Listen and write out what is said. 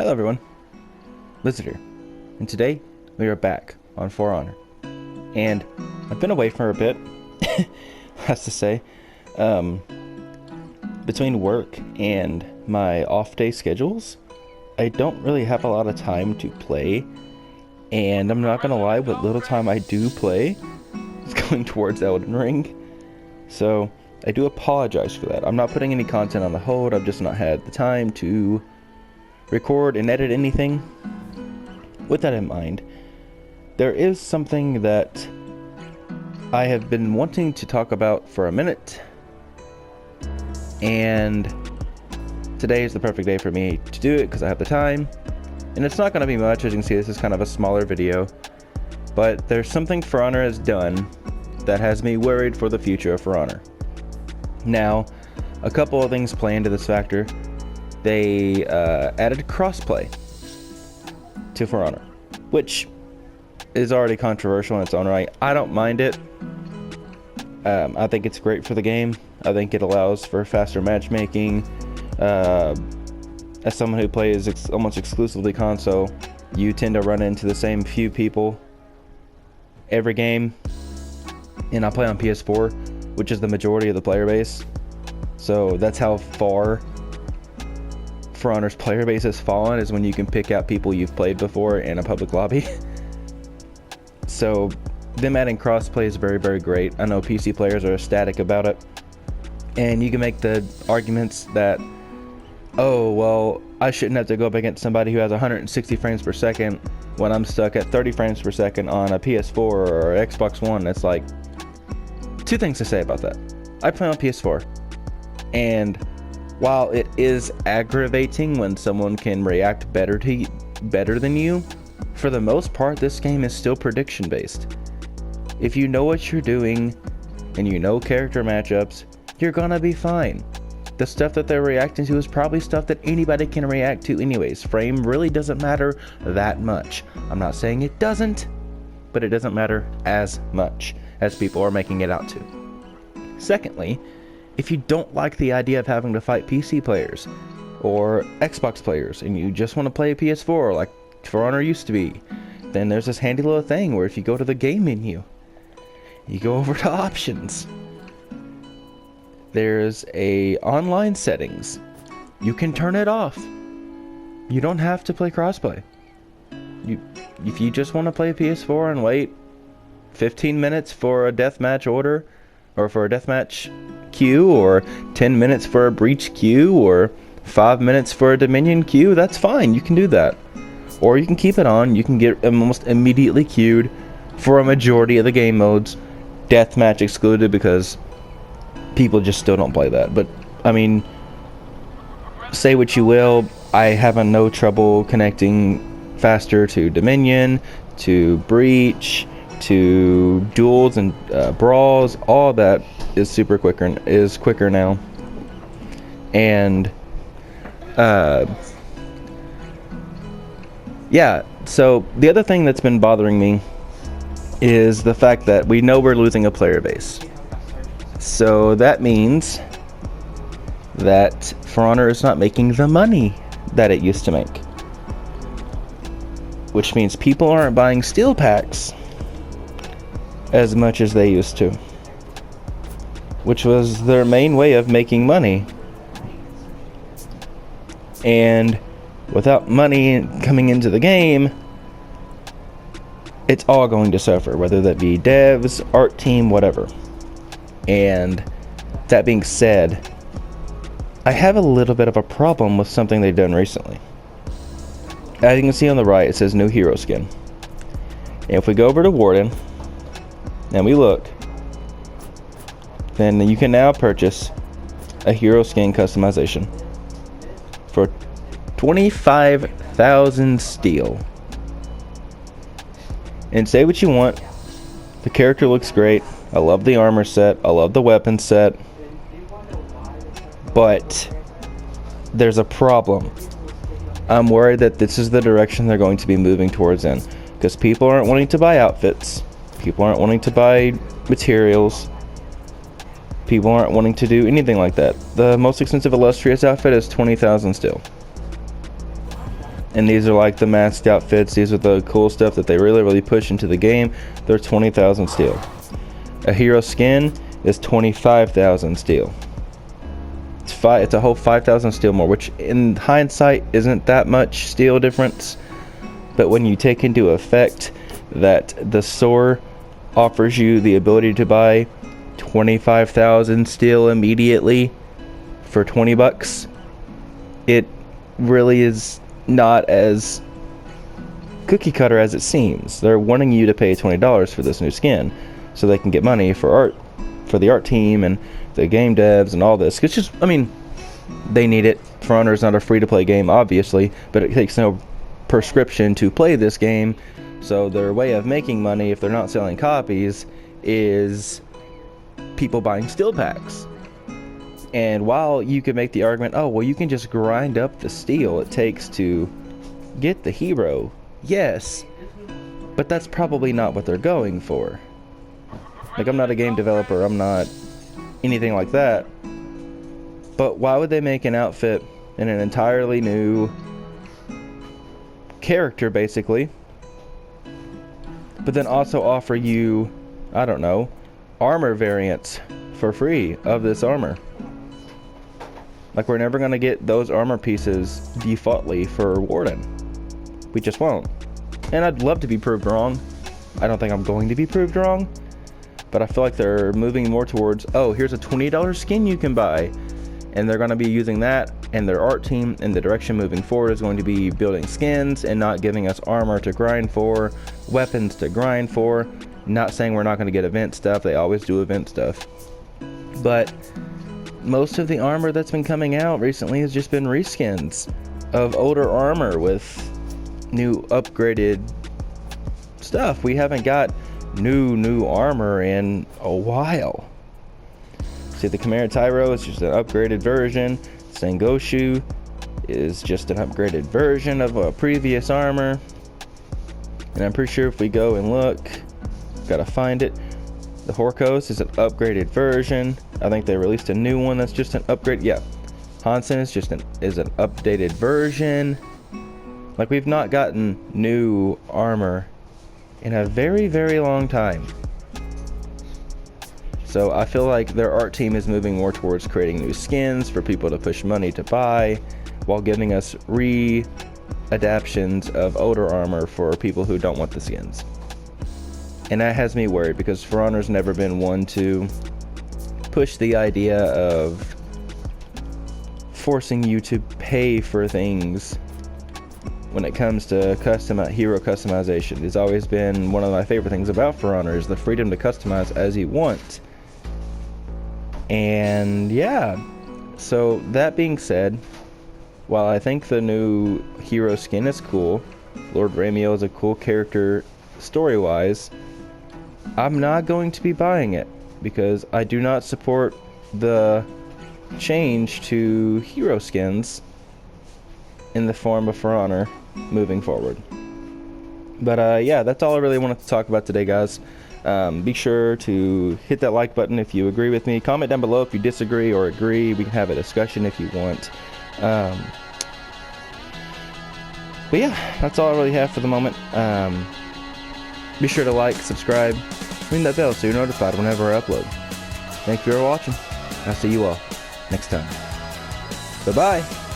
Hello everyone, Lizard here, and today we are back on For Honor, and I've been away for a bit, has to say, between work and my off-day schedules, I don't really have a lot of time to play, and I'm not gonna lie, what little time I do play is going towards Elden Ring, so I do apologize for that. I'm not putting any content on the hold, I've just not had the time to record and edit anything. With that in mind, there is something that I have been wanting to talk about for a minute, and today is the perfect day for me to do it because I have the time, and it's not going to be much. As you can see, this is kind of a smaller video, but there's something For Honor has done that has me worried for the future of For Honor. Now, a couple of things play into this factor. They added crossplay to For Honor, which is already controversial in its own right. I don't mind it. I think it's great for the game. I think it allows for faster matchmaking. As someone who plays almost exclusively console, you tend to run into the same few people every game. And I play on PS4, which is the majority of the player base. So that's how far For Honor's player base has fallen, is when you can pick out people you've played before in a public lobby. So them adding crossplay is very, very great. I know PC players are ecstatic about it, and you can make the arguments that, oh well, I shouldn't have to go up against somebody who has 160 frames per second when I'm stuck at 30 frames per second on a PS4 or Xbox One. It's like, two things to say about that. I play on PS4, and while it is aggravating when someone can react better than you, for the most part, this game is still prediction based. If you know what you're doing and you know character matchups, you're gonna be fine. The stuff that they're reacting to is probably stuff that anybody can react to anyways. Frame really doesn't matter that much. I'm not saying it doesn't, but it doesn't matter as much as people are making it out to. Secondly, if you don't like the idea of having to fight PC players or Xbox players and you just want to play a PS4 like For Honor used to be, then there's this handy little thing where if you go to the game menu, you go over to options, there's a online settings. You can turn it off. You don't have to play crossplay. If you just want to play PS4 and wait 15 minutes for a deathmatch order, or for a deathmatch queue, or 10 minutes for a breach queue, or 5 minutes for a Dominion queue, that's fine. You can do that. Or you can keep it on. You can get almost immediately queued for a majority of the game modes. Deathmatch excluded because people just still don't play that. But, I mean, say what you will, I have no trouble connecting faster to Dominion, to breach, to duels and brawls. All that is quicker now. And yeah, so the other thing that's been bothering me is the fact that we know we're losing a player base. So that means that For Honor is not making the money that it used to make, which means people aren't buying steel packs as much as they used to, which was their main way of making money. And without money coming into the game, it's all going to suffer, whether that be devs, art team, whatever. And that being said, I have a little bit of a problem with something they've done recently. As you can see on the right, it says new hero skin. And if we go over to Warden and we look, then you can now purchase a hero skin customization for 25,000 steel. And say what you want, the character looks great. I love the armor set, I love the weapon set, but there's a problem. I'm worried that this is the direction they're going to be moving towards in, because people aren't wanting to buy outfits, people aren't wanting to buy materials, people aren't wanting to do anything like that. The most expensive illustrious outfit is 20,000 still. And these are like the masked outfits. These are the cool stuff that they really push into the game. They're 20,000 steel. A hero skin is 25,000 steel. It's a whole 5,000 steel more, which in hindsight isn't that much steel difference. But when you take into effect that the store offers you the ability to buy 25,000 steel immediately for 20 bucks, it really is not as cookie cutter as it seems. They're wanting you to pay $20 for this new skin so they can get money for the art team and the game devs and all this. It's just, I mean, they need it. For Honor is not a free-to-play game, obviously, but it takes no prescription to play this game. So their way of making money, if they're not selling copies, is people buying steel packs. And while you could make the argument, oh, well, you can just grind up the steel it takes to get the hero. Yes, but that's probably not what they're going for. Like, I'm not a game developer, I'm not anything like that. But why would they make an outfit in an entirely new character, basically, but then also offer you, I don't know, armor variants for free of this armor? Like, we're never going to get those armor pieces defaultly for Warden. We just won't. And I'd love to be proved wrong. I don't think I'm going to be proved wrong. But I feel like they're moving more towards, oh, here's a $20 skin you can buy. And they're going to be using that, and their art team in the direction moving forward is going to be building skins and not giving us armor to grind for, weapons to grind for. Not saying we're not going to get event stuff. They always do event stuff. But most of the armor that's been coming out recently has just been reskins of older armor with new upgraded stuff. We haven't got new armor in a while. See, the Chimera Tyro is just an upgraded version. Sangoshu is just an upgraded version of a previous armor. And I'm pretty sure if we go and look, gotta find it, the Horkos is an upgraded version. I think they released a new one that's just an upgrade. Yeah, Hansen is just an updated version. Like, we've not gotten new armor in a very long time. So I feel like their art team is moving more towards creating new skins for people to push money to buy, while giving us re-adaptions of older armor for people who don't want the skins. And that has me worried, because For Honor's never been one to push the idea of forcing you to pay for things when it comes to hero customization. It's always been one of my favorite things about For Honor, is the freedom to customize as you want. And yeah, so that being said, while I think the new hero skin is cool, Lord Ramiel is a cool character story-wise, I'm not going to be buying it, because I do not support the change to hero skins in the form of For Honor moving forward. But yeah, that's all I really wanted to talk about today, guys. Be sure to hit that like button if you agree with me. Comment down below if you disagree or agree. We can have a discussion if you want. But yeah, that's all I really have for the moment. Be sure to like, subscribe, ring that bell so you're notified whenever I upload. Thank you for watching. I'll see you all next time. Bye-bye.